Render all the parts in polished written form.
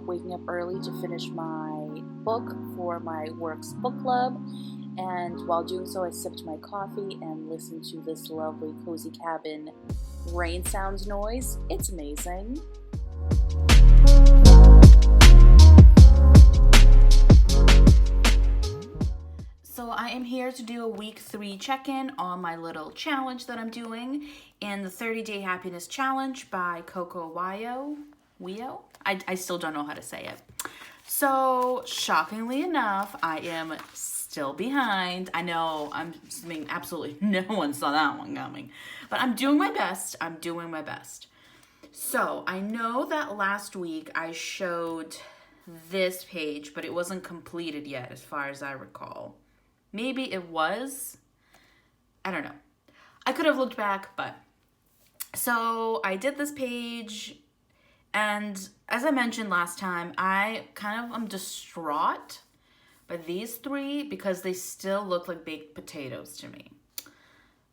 waking up early to finish my book for my work's book club. And while doing so, I sipped my coffee and listened to this lovely cozy cabin rain sounds noise. It's amazing. So I am here to do a week 3 check-in on my little challenge that I'm doing in the 30-Day Happiness Challenge by Coco Wyo. I still don't know how to say it. So shockingly enough, I am still behind. I know, I'm assuming absolutely no one saw that one coming, but I'm doing my best. So I know that last week I showed this page, but it wasn't completed yet as far as I recall. Maybe it was. I don't know. I could have looked back, but. So I did this page, and as I mentioned last time, I kind of am distraught by these 3 because they still look like baked potatoes to me.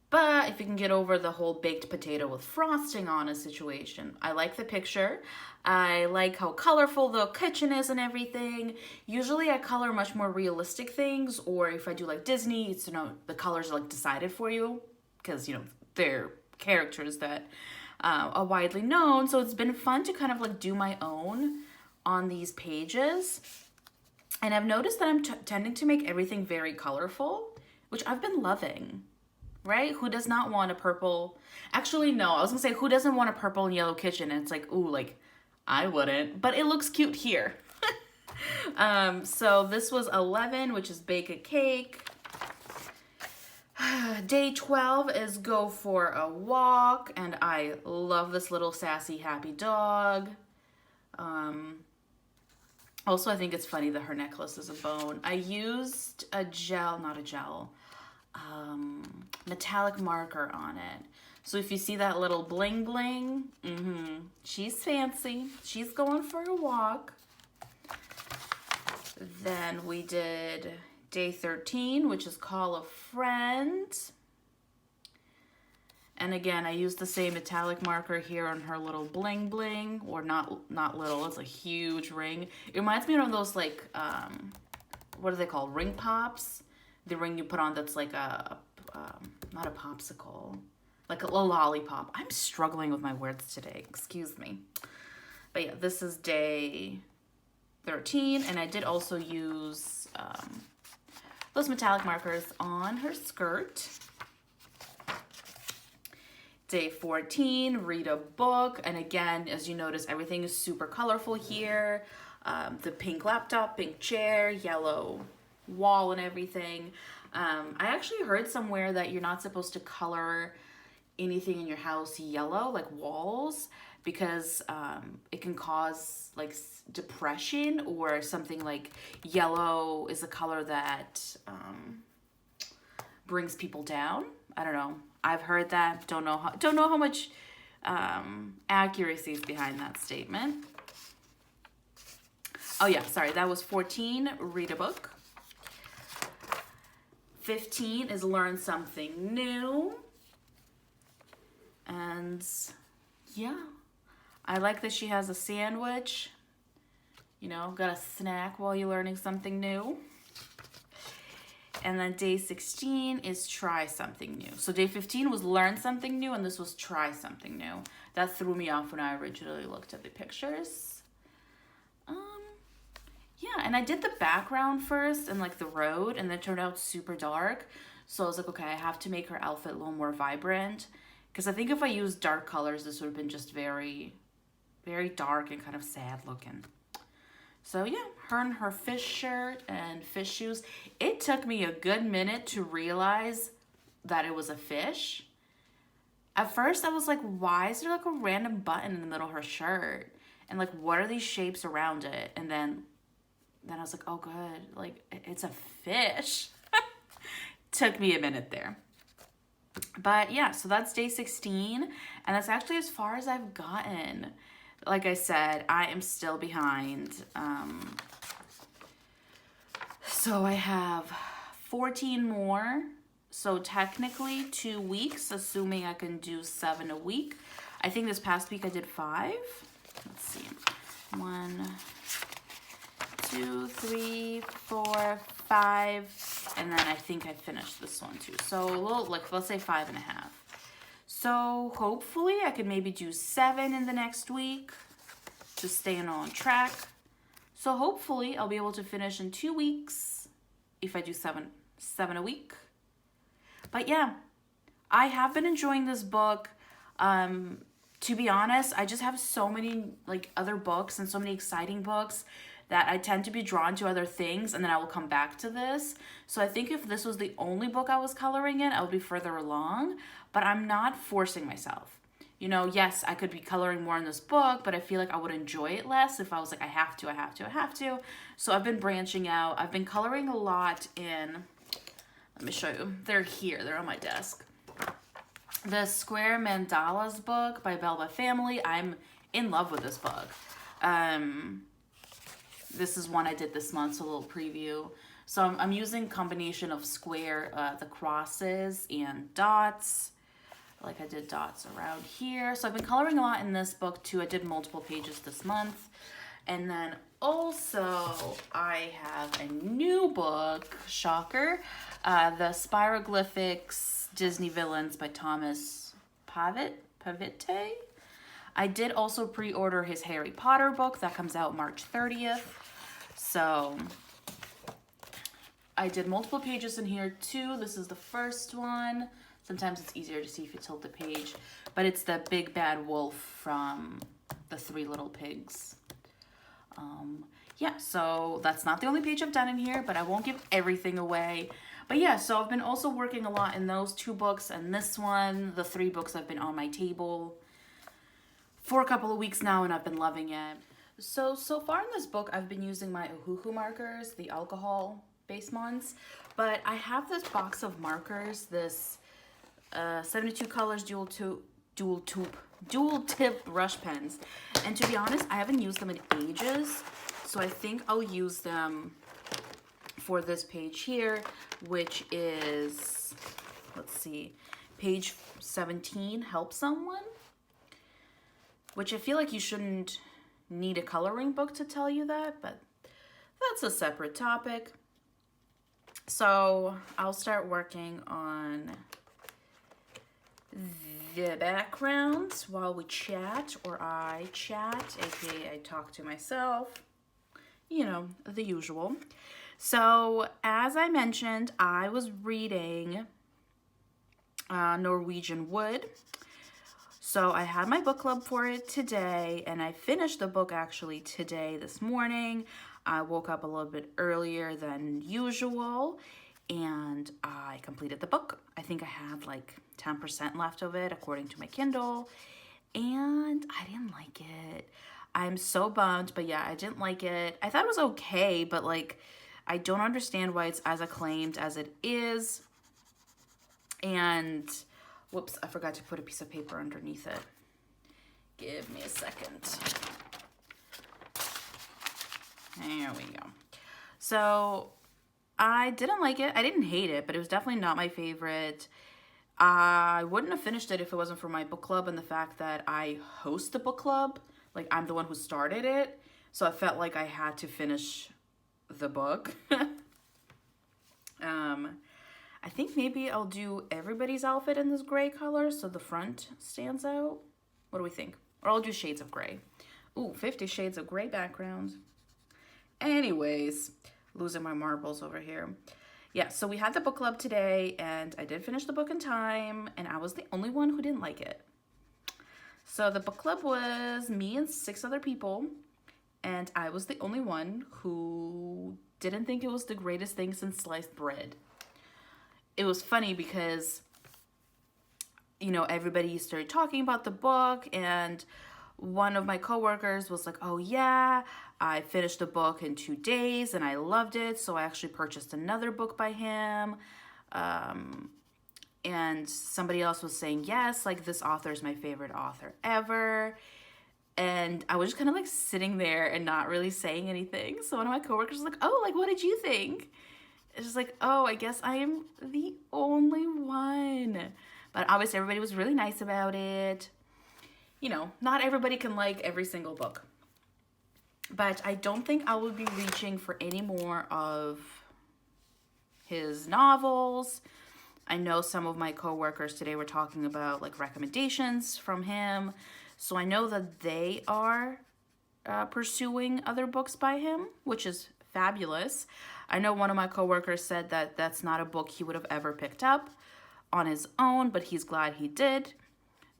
But if you can get over the whole baked potato with frosting on a situation, I like the picture. I like how colorful the kitchen is and everything. Usually I color much more realistic things, or if I do like Disney, it's, the colors are like decided for you because, they're characters that are widely known. So it's been fun to kind of like do my own on these pages. And I've noticed that I'm tending to make everything very colorful, which I've been loving. Right? Who does not want a purple? Actually, no. I was going to say, who doesn't want a purple and yellow kitchen? And it's like, ooh, like, I wouldn't. But it looks cute here. So this was 11, which is bake a cake. Day 12 is go for a walk. And I love this little sassy, happy dog. Also, I think it's funny that her necklace is a bone. I used metallic marker on it. So if you see that little bling bling, she's fancy. She's going for a walk. Then we did day 13, which is call a friend. And again, I used the same metallic marker here on her little bling bling, or not little, it's a huge ring. It reminds me of those like, what are they called? Ring pops. The ring you put on that's like not a popsicle, like a little lollipop. I'm struggling with my words today, excuse me. But yeah, this is day 13, and I did also use those metallic markers on her skirt. Day 14, read a book, and again, as you notice, everything is super colorful here. The pink laptop, pink chair, yellow wall and everything. I actually heard somewhere that you're not supposed to color anything in your house yellow, like walls, because it can cause like depression, or something like yellow is a color that brings people down. I don't know. I've heard that. Don't know how much accuracy is behind that statement. Oh yeah, sorry. That was 14. Read a book. 15 is learn something new. And yeah, I like that she has a sandwich. Got a snack while you're learning something new. And then day 16 is try something new. So day 15 was learn something new, and this was try something new. That threw me off when I originally looked at the pictures. Yeah, and I did the background first and like the road, and then it turned out super dark. So I was like, okay, I have to make her outfit a little more vibrant, because I think if I used dark colors, this would have been just very, very dark and kind of sad looking. So yeah, her in her fish shirt and fish shoes. It took me a good minute to realize that it was a fish. At first I was like, why is there like a random button in the middle of her shirt? And like, what are these shapes around it? And then I was like, oh good, like it's a fish. Took me a minute there. But yeah, so that's day 16. And that's actually as far as I've gotten. Like I said, I am still behind. So I have 14 more. So technically 2 weeks, assuming I can do 7 a week. I think this past week I did 5. Let's see. 1, 2, 3, 4, 5, and then I think I finished this one too. So a little, like, let's say 5.5. So hopefully I could maybe do 7 in the next week, just staying on track. So hopefully I'll be able to finish in 2 weeks if I do seven a week. But yeah, I have been enjoying this book. To be honest, I just have so many like other books and so many exciting books that I tend to be drawn to other things, and then I will come back to this. So I think if this was the only book I was coloring in, I would be further along, but I'm not forcing myself. You know, yes, I could be coloring more in this book, but I feel like I would enjoy it less if I was like, I have to. So I've been branching out. I've been coloring a lot in, let me show you. They're here, they're on my desk. The Square Mandalas book by Belva Family. I'm in love with this book. This is one I did this month, so a little preview. So I'm using combination of square, the crosses and dots. Like I did dots around here. So I've been coloring a lot in this book too. I did multiple pages this month. And then also I have a new book, shocker, the Spiroglyphics Disney Villains by Thomas Pavite. I did also pre-order his Harry Potter book that comes out March 30th. So I did multiple pages in here too. This is the first one. Sometimes it's easier to see if you tilt the page, but it's the big bad wolf from the Three Little Pigs. Yeah, so that's not the only page I've done in here, but I won't give everything away. But yeah, so I've been also working a lot in those 2 books and this one. The 3 books have been on my table for a couple of weeks now, and I've been loving it. So far in this book, I've been using my Ohuhu markers, the alcohol-based ones, but I have this box of markers, this 72 colors dual tip brush pens, and to be honest, I haven't used them in ages, so I think I'll use them for this page here, which is, let's see, page 17, Help Someone, which I feel like you shouldn't need a coloring book to tell you that, but that's a separate topic. So I'll start working on the backgrounds while we chat, or I chat, aka I talk to myself, you know, the usual. So as I mentioned, I was reading Norwegian Wood. So I had my book club for it today, and I finished the book actually today, this morning. I woke up a little bit earlier than usual, and I completed the book. I think I had like 10% left of it according to my Kindle, and I didn't like it. I'm so bummed, but yeah, I didn't like it. I thought it was okay, but like, I don't understand why it's as acclaimed as it is. And whoops, I forgot to put a piece of paper underneath it. Give me a second. There we go. So I didn't like it. I didn't hate it, but it was definitely not my favorite. I wouldn't have finished it if it wasn't for my book club and the fact that I host the book club. Like, I'm the one who started it. So I felt like I had to finish the book. I think maybe I'll do everybody's outfit in this gray color so the front stands out. What do we think? Or I'll do shades of gray. Ooh, 50 Shades of Gray background. Anyways, losing my marbles over here. Yeah, so we had the book club today, and I did finish the book in time, and I was the only one who didn't like it. So the book club was me and 6 other people, and I was the only one who didn't think it was the greatest thing since sliced bread. It was funny because, you know, everybody started talking about the book, and one of my coworkers was like, oh yeah, I finished the book in 2 days and I loved it, so I actually purchased another book by him. And somebody else was saying, yes, like, this author is my favorite author ever. And I was just kind of like sitting there and not really saying anything. So one of my coworkers was like, oh, like, what did you think? It's just like, oh, I guess I am the only one. But obviously everybody was really nice about it. You know, not everybody can like every single book. But I don't think I will be reaching for any more of his novels. I know some of my coworkers today were talking about like recommendations from him. So I know that they are pursuing other books by him, which is fabulous. I know one of my coworkers said that that's not a book he would have ever picked up on his own, but he's glad he did.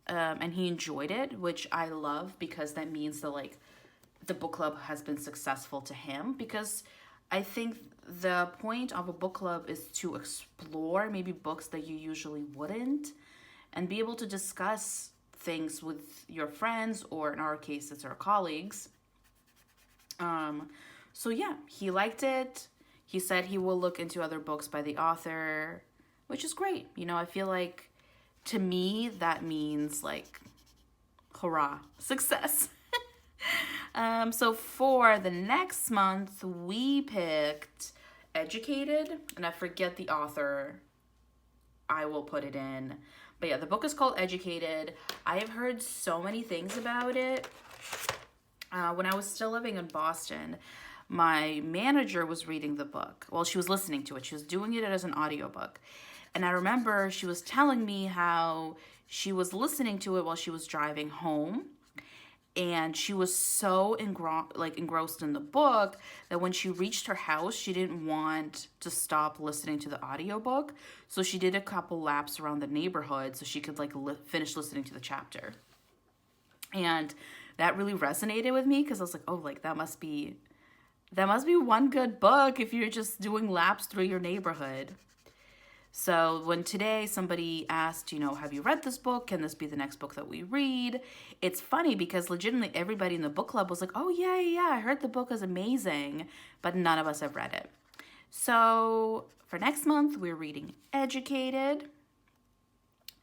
And he enjoyed it, which I love, because that means that like the book club has been successful to him. Because I think the point of a book club is to explore maybe books that you usually wouldn't, and be able to discuss things with your friends, or in our case it's our colleagues. So yeah, he liked it. He said he will look into other books by the author, which is great. You know, I feel like, to me, that means like, hurrah, success. So for the next month, we picked Educated, and I forget the author. I will put it in. But yeah, the book is called Educated. I have heard so many things about it. When I was still living in Boston, my manager was reading the book. Well, she was listening to it. She was doing it as an audiobook. And I remember she was telling me how she was listening to it while she was driving home. And she was so engrossed in the book that when she reached her house, she didn't want to stop listening to the audiobook. So she did a couple laps around the neighborhood so she could like finish listening to the chapter. And that really resonated with me, because I was like, oh, like that must be one good book if you're just doing laps through your neighborhood. So when today somebody asked, you know, have you read this book? Can this be the next book that we read? It's funny because legitimately everybody in the book club was like, oh, yeah, I heard the book is amazing, but none of us have read it. So for next month, we're reading Educated.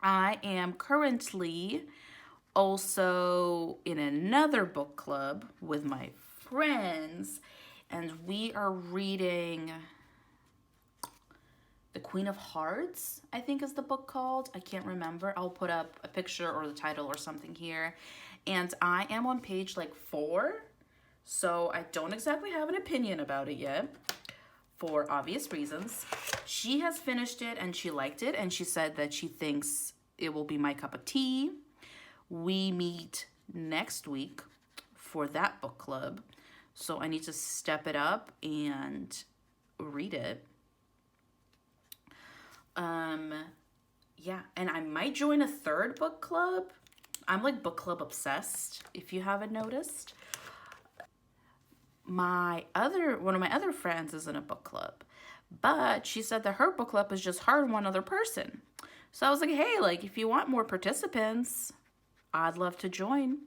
I am currently also in another book club with my friends, and we are reading The Queen of Hearts, I think is the book called. I can't remember. I'll put up a picture or the title or something here. And I am on page like 4, so I don't exactly have an opinion about it yet, for obvious reasons. She has finished it and she liked it, and she said that she thinks it will be my cup of tea. We meet next week for that book club, so I need to step it up and read it. Yeah, and I might join a third book club. I'm like book club obsessed, if you haven't noticed. One of my other friends is in a book club, but she said that her book club is just her and one other person. So I was like, hey, like if you want more participants, I'd love to join.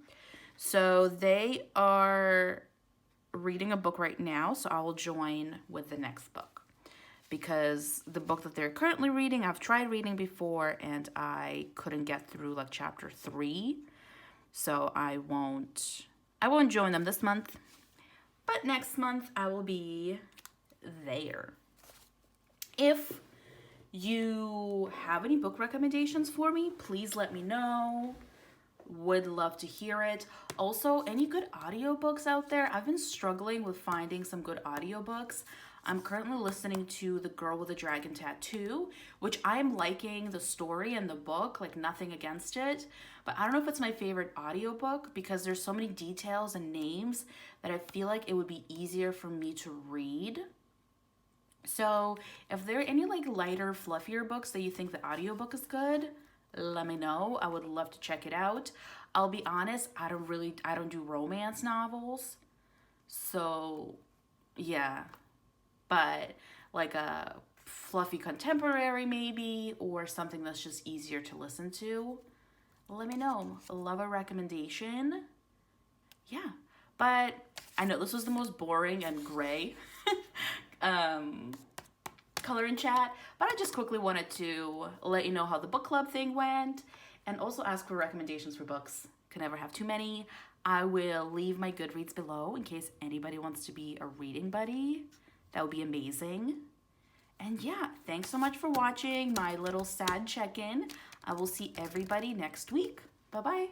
So they are reading a book right now, so I will join with the next book. Because the book that they're currently reading, I've tried reading before and I couldn't get through like chapter 3. So I won't join them this month. But next month I will be there. If you have any book recommendations for me, please let me know. Would love to hear it. Also, any good audiobooks out there? I've been struggling with finding some good audiobooks. I'm currently listening to The Girl with the Dragon Tattoo, which I'm liking the story and the book, like nothing against it. But I don't know if it's my favorite audiobook because there's so many details and names that I feel like it would be easier for me to read. So if there are any like lighter, fluffier books that you think the audiobook is good, let me know. I would love to check it out. I'll be honest, I don't do romance novels. So yeah. But like a fluffy contemporary maybe, or something that's just easier to listen to, let me know. I love a recommendation. Yeah, but I know this was the most boring and gray color and chat, but I just quickly wanted to let you know how the book club thing went, and also ask for recommendations for books. Can never have too many. I will leave my Goodreads below in case anybody wants to be a reading buddy. That would be amazing. And yeah, thanks so much for watching my little sad check-in. I will see everybody next week. Bye-bye.